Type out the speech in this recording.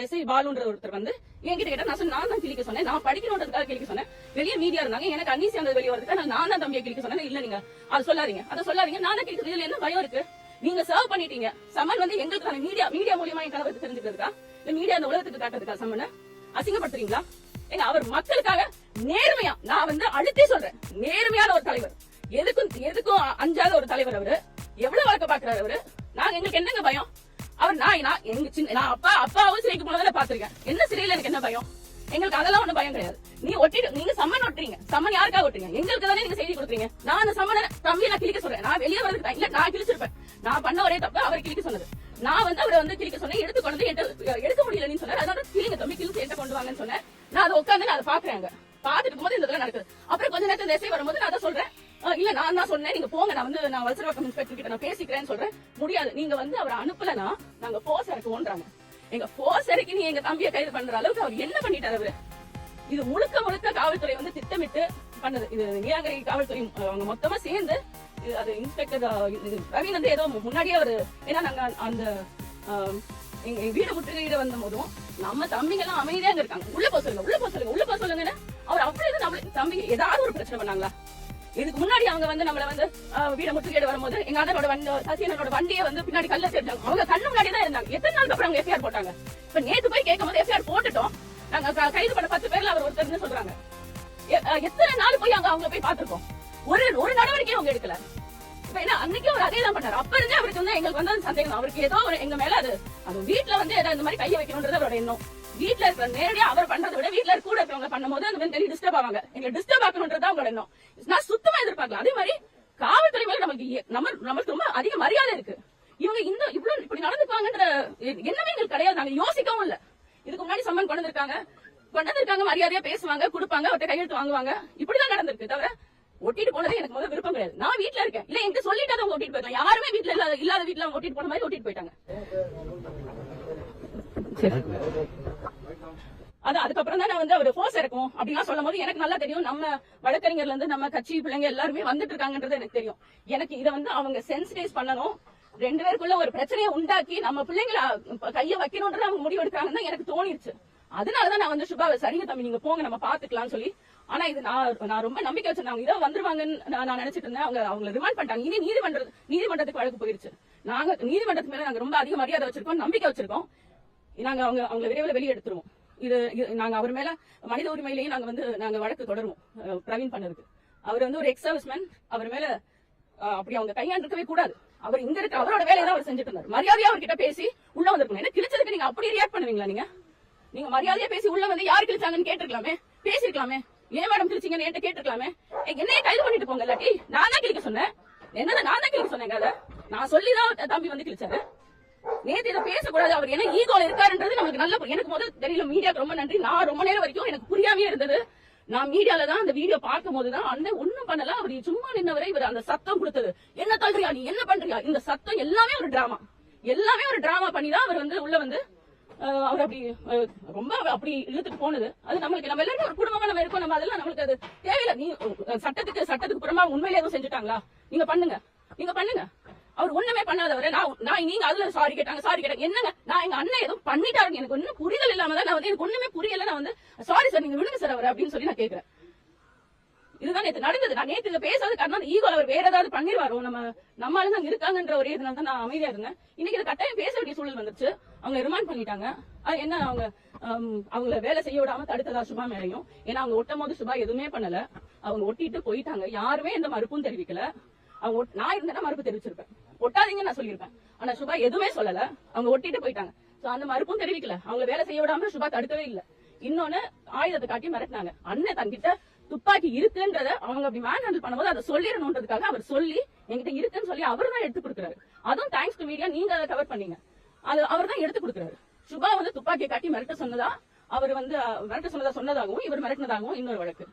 SI பாலுன்ற ஒருத்தர் வந்து என்கிட்ட கேட்டா நான் தான் கிளிக்க சொன்னேன். நான் படிக்கணுன்றதுக்காக கிளிக்க சொன்னேன். வெளியே மீடியா இருந்தாங்க, எனக்கு அன்னீசி அந்த வெளியே வரதுக்கு நான் தான் தம்பியை கிளிக்க சொன்னேன். இல்ல நீங்க அதை சொல்லாதீங்க நான் தான் கிளிக்க. இதுல என்ன பயம் இருக்கு? நீங்க சர்வ் பண்ணிட்டீங்க. சம்மன் வந்து எங்களுக்கு மீடியா மூலியமா என் கணவருக்கு தெரிஞ்சுக்கிறதுக்கா இல்ல மீடியா அந்த உலகத்துக்கு காட்டுறதுக்கா சம்மன் அசிங்கப்படுத்துறீங்களா? எங்க அவர் மக்களுக்காக நேர்மையா, நான் வந்து அழுத்தே சொல்றேன், நேர்மையான ஒரு தலைவர், எதுக்கும் அஞ்சாத ஒரு தலைவர். அவரு எவ்வளவு வழக்க பாக்குறாரு அவரு. எங்களுக்கு என்னங்க பயம்? அவர் நான் அப்பாவும் சிறைக்கு போனதால பாத்திருக்கேன். என்ன சிறையில எனக்கு என்ன பயம்? எங்களுக்கு அதெல்லாம் ஒண்ணும் பயம் கிடையாது. நீங்க சம்மன் ஒட்டுறீங்க. சம்மன் யாருக்காக ஒட்டுறீங்க? எங்களுக்கு தானே நீங்க செய்தி கொடுக்குறீங்க. நான் அந்த சம்மனை தம்பி நான் கிளிக்க சொல்றேன். நான் வெளியே வரதுக்கு இல்ல, நான் கிழிச்சிருப்பேன். நான் பண்ண ஒரே தப்பு அவர் கிளிக்க சொன்னது. நான் வந்து அவரை வந்து கிளிக்க சொன்னேன். எடுத்து கொண்டு எடுக்க முடியலன்னு சொன்னார். அதனால கிளிங்க தம்பி கிழிச்சு என்கிட்ட கொண்டு வாங்கன்னு சொன்னேன். நான் அதை உட்காந்து நான் அதை பாக்குறேன். பாத்துட்டு போது இந்த நடக்குது. அப்புறம் கொஞ்ச நேரத்துல தேசை வரும்போது நான் அதை சொல்றேன், இல்ல நான் தான் சொன்னேன், நீங்க போங்க, நான் வல்சரவாக்கம் இன்ஸ்பெக்டர் கிட்ட நான் பேசிக்கிறேன்னு சொல்றேன். முடியாது, நீங்க வந்து அவரை அனுப்பலன்னா நாங்க போர்ஸ் இறக்குவோன்றாங்க. எங்க போர்ஸ் இறக்கி நீ எங்க தம்பியை கைது பண்ற அளவுக்கு அவர் என்ன பண்ணிட்டாரு அவரு? இது முழுக்க காவல்துறை வந்து திட்டமிட்டு பண்ணது. இது நீலாங்கரை காவல்துறை அவங்க மொத்தமா சேர்ந்து அது இன்ஸ்பெக்டர் ரவி வந்து ஏதோ முன்னாடியே அவரு, ஏன்னா நாங்க அந்த எங்க வீடு முற்றுகையிட வந்த போதும் நம்ம தம்பிங்க எல்லாம் அமைதியா இருக்காங்க. உள்ள போக சொல்லுங்க அவர் அப்படி நம்ம தம்பி ஏதாவது ஒரு பிரச்சனை பண்ணாங்களா? இதுக்கு முன்னாடி அவங்க வந்து நம்மள வந்து வீட முற்றுகையிட வரும்போது எங்க அதனோட சசியனோட வண்டியை வந்து பின்னாடி கல்ல சேர்த்தாங்க. அவங்க கண்ணு முன்னாடி தான் இருந்தாங்க. எத்தனை நாளுக்கு அப்புறம் அவங்க எஃப்ஐஆர் போட்டாங்க? இப்ப நேத்து போய் கேட்கும் போது எஃப்ஐஆர் போட்டுட்டோம், நாங்க கைது பண்ண 10 பேர்ல அவர் ஒருத்தர்னு சொல்றாங்க. எத்தனை நாள் போய் அவங்க போய் பாத்துருக்கோம். ஒரு நடவடிக்கையும் அவங்க எடுக்கல. இப்ப என்ன அன்னைக்கு அவர் அதே தான் பண்ணாரு. அப்ப இருந்தே அவருக்கு வந்து எங்களுக்கு வந்து சந்தேகம். அவருக்கு ஏதோ எங்க மேல அது வீட்டுல வந்து ஏதாவது இந்த மாதிரி கையை வைக்கணும்ன்றது அவரோட எண்ணம். வீட்டுல இருக்கிற நேரடியா அவர் பண்றதை விட வீட்டுல கூட இருக்கிறவங்க பண்ணும்போது அந்த மாதிரி டிஸ்டர்ப் ஆவாங்க. எங்களை டிஸ்டர்ப் ஆக்கணும்ன்றது அவங்களோட எண்ணம். நான் சுத்தமா எதிர்பார்க்கலாம். அதே மாதிரி காவல்துறை மேல நமக்கு ரொம்ப அதிக மரியாதை இருக்கு. இவங்க இவ்வளவு இப்படி நடந்துப்பாங்கன்ற எண்ணமே எங்களுக்கு கிடையாது. நாங்க யோசிக்கவும் இல்ல. இதுக்கு முன்னாடி சம்மன் கொண்டு வந்திருக்காங்க, மரியாதையா பேசுவாங்க, கொடுப்பாங்க, அவர்கிட்ட கையெழுத்து வாங்குவாங்க. இப்படிதான் நடந்திருக்கு. தவிர ஒட்டிட்டு போனதே எனக்கு முதல்ல விருப்பம் கிடையாது. நான் வீட்டுல இருக்கேன், இல்ல எங்க சொல்லிட்டு அவங்க ஒட்டிட்டு போயிட்டாங்க. யாருமே வீட்டுல இல்லாத வீட்டுல அவங்க ஒட்டிட்டு போன மாதிரி ஒட்டிட்டு போயிட்டாங்க. அதுக்கப்புறம் தான் நான் வந்து அவர் போர்ஸ் இறக்கும் அப்படின்னா சொல்லும் போது எனக்கு நல்லா தெரியும், நம்ம வழக்கறிஞர்ல இருந்து நம்ம கட்சி பிள்ளைங்க எல்லாருமே வந்துட்டு இருக்காங்கன்றது எனக்கு தெரியும். எனக்கு இதை வந்து அவங்க சென்சிடைஸ் பண்ணணும், 2 பேருக்குள்ள ஒரு பிரச்சனையை உண்டாக்கி நம்ம பிள்ளைங்களை கைய வைக்கணும்ன்றது அவங்க முடிவு எடுக்கிறாங்கன்னு எனக்கு தோணிருச்சு. அதனாலதான் நான் வந்து சுபாவை சரிங்க தம்பி நீங்க போங்க நம்ம பாத்துக்கலாம்னு சொல்லி. ஆனா இது நான் ரொம்ப நம்பிக்கை வச்சிருந்தேன். இதோ வந்துருவாங்கன்னு நான் நினைச்சிட்டு இருந்தேன். அவங்களை ரிமாண்ட் பண்ணிட்டாங்க. இனி நீதிமன்றத்துக்கு வழக்கு போயிருச்சு. நாங்க நீதிமன்றத்து மேல நாங்க ரொம்ப அதிக மரியாதை வச்சிருக்கோம், நம்பிக்கை வச்சிருக்கோம். நாங்க அவங்களை விரைவில் வெளியே எடுத்துருவோம். இது நாங்க அவர் மேல மனித உரிமையிலேயே நாங்க வழக்கு தொடருவோம். பிரவீன் பண்ணதுக்கு அவர் வந்து ஒரு எக்ஸ் சர்வீஸ்மேன். அவர் மேல அப்படி அவங்க கையாண்டிருக்கவே கூடாது. அவர் இங்க இருக்க அவரோட வேலையை தான் அவர் செஞ்சுட்டு இருந்தார். மரியாதையா அவர்கிட்ட பேசி உள்ள வந்திருக்கணும். என்ன கிழிச்சதுக்கு நீங்க அப்படி ரியாக்ட் பண்ணுவீங்களா? நீங்க மரியாதையா பேசி உள்ள வந்து யாரு கிழிச்சாங்கன்னு கேட்டிருக்கலாமே, பேசிருக்கலாமே. ஏன் மேடம் கிழிச்சிங்கன்னு என்கிட்ட கேட்டிருக்கலாமே. என்னைய கைது பண்ணிட்டு போங்க. இல்லாட்டி நான் தான் கிழிக்க சொன்னேன். நான் தான் கிழிக்க சொன்னேங்க. அதை நான் சொல்லிதான் தம்பி வந்து கிழிச்சாரு. நேத்து இதை பேசக்கூடாது. அவர் என்ன ஈகோல இருக்காருன்றது நமக்கு நல்ல எனக்கு முதல் தெரியல. மீடியாவுக்கு ரொம்ப நன்றி. நான் ரொம்ப நேரம் வரைக்கும் எனக்கு புரியாமே இருந்தது. நான் மீடியால தான் அந்த வீடியோ பார்க்கும் போதுதான் அண்ணன் ஒண்ணும் பண்ணல. அவர் சும்மா நின்னவரை இவர் அந்த சத்தம் கொடுத்தது, என்ன தள்ளுறியா நீ என்ன பண்றியா, இந்த சத்தம் எல்லாமே ஒரு டிராமா பண்ணி தான் அவர் வந்து உள்ள வந்து அவர் அப்படி ரொம்ப அப்படி இழுத்துட்டு போனது. அது நம்மளுக்கு நம்ம எல்லாரும் ஒரு குடும்பமா நம்ம இருக்கோம். நம்ம அதெல்லாம் நம்மளுக்கு அது தேவையில்லை. நீ சட்டத்துக்கு புறமா உண்மையிலே எதுவும் செஞ்சுட்டாங்களா? நீங்க பண்ணுங்க. அவர் ஒண்ணுமே பண்ணாதவரை நீங்க அதுல சாரி கேட்டாங்க. என்னங்க நான் எங்க அண்ணன் எதுவும் பண்ணிட்டாரு எனக்கு ஒன்னும் புரிதல் இல்லாம தான் நான் வந்து எனக்கு ஒண்ணுமே புரியல. நான் வந்து சாரி சார் நீங்க விடுங்க சார் அவர் அப்படின்னு சொல்லி நான் கேட்கிறேன். இதுதான் நேற்று நடந்தது. நான் நேற்று பேசாத காரணம் ஈகோல அவர் வேற ஏதாவது பண்ணிடுவாரோ நம்ம ஆளுங்க அங்க இருக்காங்கன்ற ஒரே இதனால தான் நான் அமைதியா இருந்தேன். இன்னைக்கு இது கட்டாயம் பேச வேண்டிய சூழல் வந்துருச்சு. அவங்க ரிமாண்ட் பண்ணிட்டாங்க. என்ன அவங்கள வேலை செய்ய விடாம தடுத்ததா சுபா மேலையும். ஏன்னா அவங்க ஒட்டும் போது சுபா எதுவுமே பண்ணல. அவங்க ஒட்டிட்டு போயிட்டாங்க. யாருமே எந்த மறுப்பும் தெரிவிக்கல. நான் இருந்தேன்னா மறுப்பு தெரிவிச்சிருப்பேன், ஒட்டாதீங்கன்னு நான் சொல்லியிருப்பேன். ஆனா சுபா எதுவுமே சொல்லல. அவங்க ஒட்டிட்டு போயிட்டாங்க. அந்த மறுப்பும் தெரிவிக்கல. அவங்க வேலை செய்ய விடாம சுபா தடுக்கவே இல்லை. இன்னொன்னு ஆயுதத்தை காட்டி மிரட்டினாங்க. அண்ணன் தன்கிட்ட துப்பாக்கி இருக்குன்றத அவங்க அப்படி மேன் ஹேண்டில் பண்ணும்போது அதை சொல்லிடணும்ன்றதுக்காக அவர் சொல்லி என்கிட்ட இருக்குன்னு சொல்லி அவர் தான் எடுத்து கொடுக்குறாரு. அதுவும் தேங்க்ஸ் டு மீடியா, நீங்க அதை கவர் பண்ணீங்க. அது அவர் தான் எடுத்து கொடுக்குறாரு. சுபா வந்து துப்பாக்கியை காட்டி மிரட்ட சொன்னதாகவும் இவர் மிரட்டினதாகவும் இன்னொரு வழக்கு.